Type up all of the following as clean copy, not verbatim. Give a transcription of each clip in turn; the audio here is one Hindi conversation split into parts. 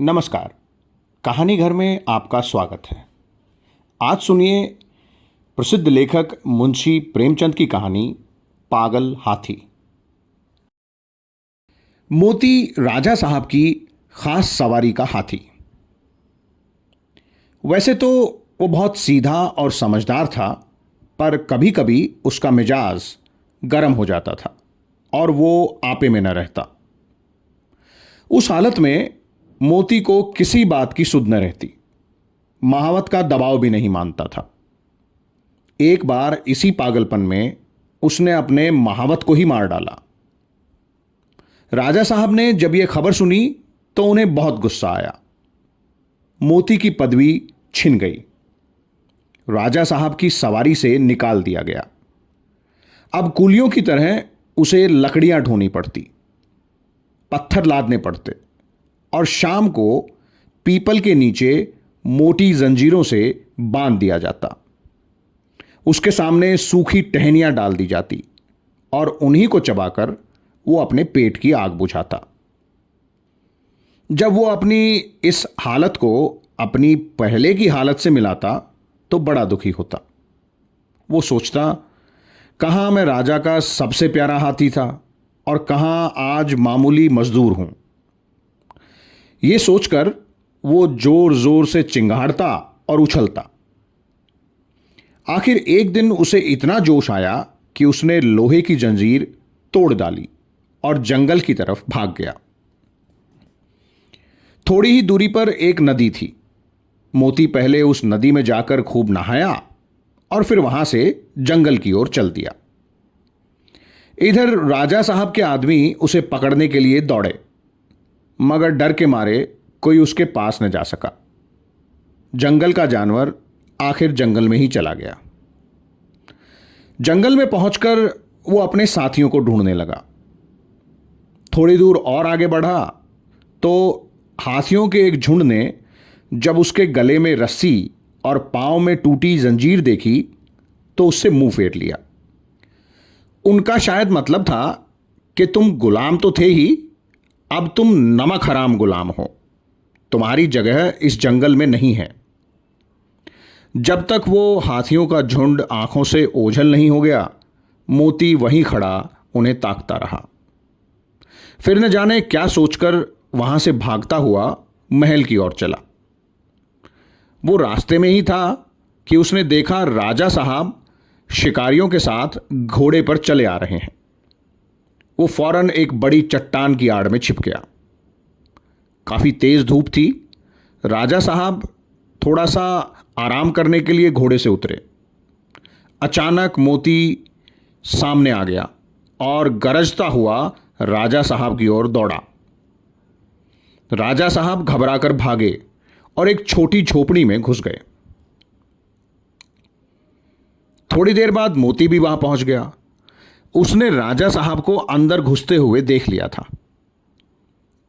नमस्कार। कहानी घर में आपका स्वागत है। आज सुनिए प्रसिद्ध लेखक मुंशी प्रेमचंद की कहानी पागल हाथी। मोती राजा साहब की खास सवारी का हाथी। वैसे तो वो बहुत सीधा और समझदार था, पर कभी कभी उसका मिजाज गर्म हो जाता था और वो आपे में न रहता। उस हालत में मोती को किसी बात की सुध न रहती। महावत का दबाव भी नहीं मानता था। एक बार इसी पागलपन में उसने अपने महावत को ही मार डाला। राजा साहब ने जब यह खबर सुनी तो उन्हें बहुत गुस्सा आया। मोती की पदवी छिन गई। राजा साहब की सवारी से निकाल दिया गया। अब कूलियों की तरह उसे लकड़ियां ढोनी पड़ती, पत्थर लादने पड़ते और शाम को पीपल के नीचे मोटी जंजीरों से बांध दिया जाता। उसके सामने सूखी टहनियां डाल दी जाती और उन्हीं को चबाकर वो अपने पेट की आग बुझाता। जब वो अपनी इस हालत को अपनी पहले की हालत से मिलाता तो बड़ा दुखी होता। वो सोचता, कहां मैं राजा का सबसे प्यारा हाथी था और कहां आज मामूली मजदूर हूं। यह सोचकर वो जोर जोर से चिंगाड़ता और उछलता। आखिर एक दिन उसे इतना जोश आया कि उसने लोहे की जंजीर तोड़ डाली और जंगल की तरफ भाग गया। थोड़ी ही दूरी पर एक नदी थी। मोती पहले उस नदी में जाकर खूब नहाया और फिर वहां से जंगल की ओर चल दिया। इधर राजा साहब के आदमी उसे पकड़ने के लिए दौड़े, मगर डर के मारे कोई उसके पास न जा सका। जंगल का जानवर आखिर जंगल में ही चला गया। जंगल में पहुंचकर वो अपने साथियों को ढूंढने लगा। थोड़ी दूर और आगे बढ़ा तो हाथियों के एक झुंड ने जब उसके गले में रस्सी और पांव में टूटी जंजीर देखी तो उससे मुंह फेर लिया। उनका शायद मतलब था कि तुम गुलाम तो थे ही, अब तुम नमक हराम गुलाम हो। तुम्हारी जगह इस जंगल में नहीं है। जब तक वो हाथियों का झुंड आंखों से ओझल नहीं हो गया, मोती वहीं खड़ा उन्हें ताकता रहा। फिर न जाने क्या सोचकर वहां से भागता हुआ महल की ओर चला। वो रास्ते में ही था कि उसने देखा राजा साहब शिकारियों के साथ घोड़े पर चले आ रहे हैं। वो फौरन एक बड़ी चट्टान की आड़ में छिप गया। काफी तेज धूप थी। राजा साहब थोड़ा सा आराम करने के लिए घोड़े से उतरे। अचानक मोती सामने आ गया और गरजता हुआ राजा साहब की ओर दौड़ा। राजा साहब घबराकर भागे और एक छोटी झोपड़ी में घुस गए। थोड़ी देर बाद मोती भी वहां पहुंच गया। उसने राजा साहब को अंदर घुसते हुए देख लिया था।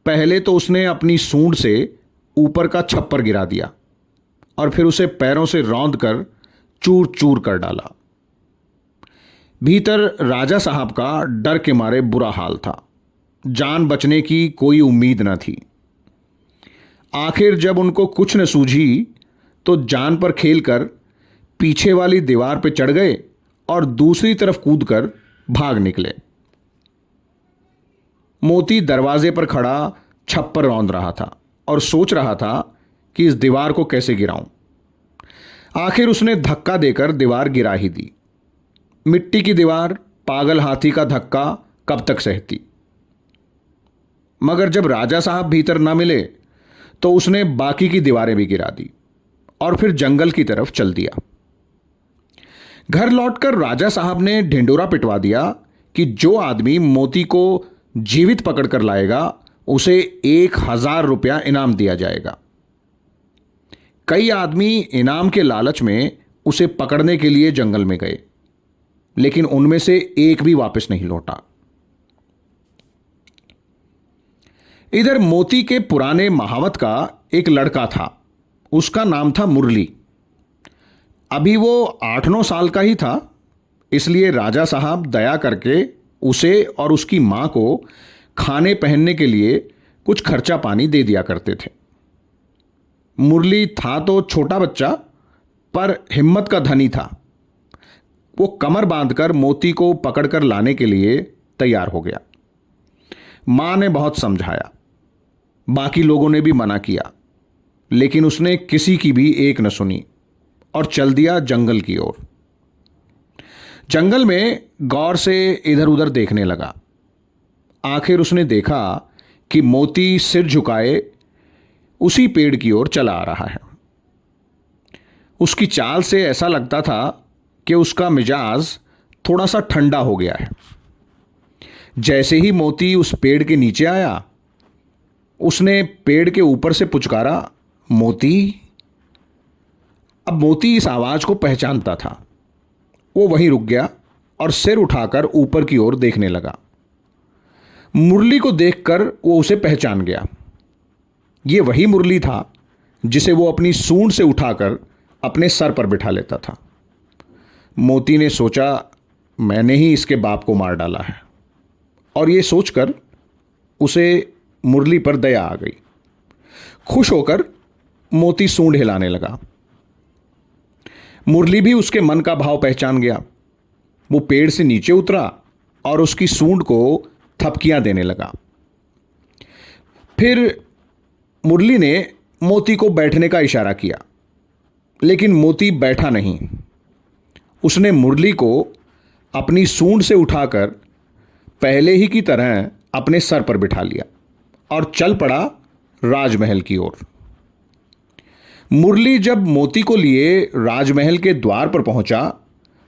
पहले तो उसने अपनी सूंड से ऊपर का छप्पर गिरा दिया और फिर उसे पैरों से रौंद कर चूर चूर कर डाला। भीतर राजा साहब का डर के मारे बुरा हाल था। जान बचने की कोई उम्मीद न थी। आखिर जब उनको कुछ न सूझी तो जान पर खेलकर पीछे वाली दीवार पर चढ़ गए और दूसरी तरफ कूदकर भाग निकले। मोती दरवाजे पर खड़ा छप्पर रौंद रहा था और सोच रहा था कि इस दीवार को कैसे गिराऊं। आखिर उसने धक्का देकर दीवार गिरा ही दी। मिट्टी की दीवार पागल हाथी का धक्का कब तक सहती। मगर जब राजा साहब भीतर ना मिले तो उसने बाकी की दीवारें भी गिरा दी और फिर जंगल की तरफ चल दिया। घर लौटकर राजा साहब ने ढिंडोरा पिटवा दिया कि जो आदमी मोती को जीवित पकड़कर लाएगा उसे 1000 रुपया इनाम दिया जाएगा। कई आदमी इनाम के लालच में उसे पकड़ने के लिए जंगल में गए, लेकिन उनमें से एक भी वापस नहीं लौटा। इधर मोती के पुराने महावत का एक लड़का था। उसका नाम था मुरली। अभी वो 8-9 साल का ही था, इसलिए राजा साहब दया करके उसे और उसकी मां को खाने पहनने के लिए कुछ खर्चा पानी दे दिया करते थे। मुरली था तो छोटा बच्चा, पर हिम्मत का धनी था। वो कमर बांधकर मोती को पकड़कर लाने के लिए तैयार हो गया। मां ने बहुत समझाया, बाकी लोगों ने भी मना किया, लेकिन उसने किसी की भी एक न सुनी और चल दिया जंगल की ओर। जंगल में गौर से इधर उधर देखने लगा। आखिर उसने देखा कि मोती सिर झुकाए उसी पेड़ की ओर चला आ रहा है। उसकी चाल से ऐसा लगता था कि उसका मिजाज थोड़ा सा ठंडा हो गया है। जैसे ही मोती उस पेड़ के नीचे आया, उसने पेड़ के ऊपर से पुचकारा, मोती। अब मोती इस आवाज को पहचानता था। वो वहीं रुक गया और सिर उठाकर ऊपर की ओर देखने लगा। मुरली को देखकर वो उसे पहचान गया। ये वही मुरली था जिसे वो अपनी सूंड से उठाकर अपने सर पर बिठा लेता था। मोती ने सोचा, मैंने ही इसके बाप को मार डाला है, और ये सोचकर उसे मुरली पर दया आ गई। खुश होकर मोती सूंड हिलाने लगा। मुरली भी उसके मन का भाव पहचान गया। वो पेड़ से नीचे उतरा और उसकी सूंड को थपकियां देने लगा। फिर मुरली ने मोती को बैठने का इशारा किया, लेकिन मोती बैठा नहीं। उसने मुरली को अपनी सूंड से उठाकर पहले ही की तरह अपने सर पर बिठा लिया और चल पड़ा राजमहल की ओर। मुरली जब मोती को लिए राजमहल के द्वार पर पहुंचा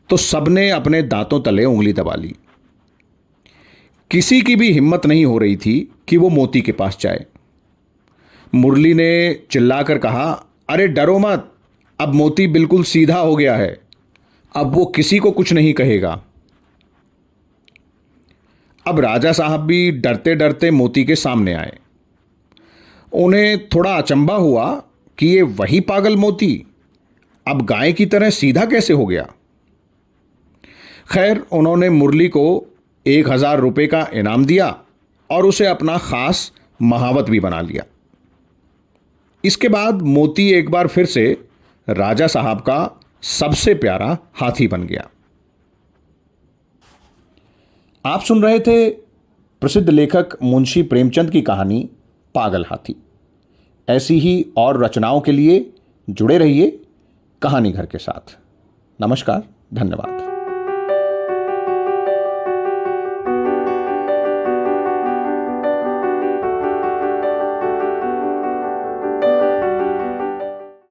तो सबने अपने दांतों तले उंगली दबा ली। किसी की भी हिम्मत नहीं हो रही थी कि वो मोती के पास जाए। मुरली ने चिल्लाकर कहा, अरे डरो मत, अब मोती बिल्कुल सीधा हो गया है, अब वो किसी को कुछ नहीं कहेगा। अब राजा साहब भी डरते डरते मोती के सामने आए। उन्हें थोड़ा अचंभा हुआ कि ये वही पागल मोती अब गाय की तरह सीधा कैसे हो गया। खैर, उन्होंने मुरली को 1000 रुपये का इनाम दिया और उसे अपना खास महावत भी बना लिया। इसके बाद मोती एक बार फिर से राजा साहब का सबसे प्यारा हाथी बन गया। आप सुन रहे थे प्रसिद्ध लेखक मुंशी प्रेमचंद की कहानी पागल हाथी। ऐसी ही और रचनाओं के लिए जुड़े रहिए कहानी घर के साथ। नमस्कार, धन्यवाद।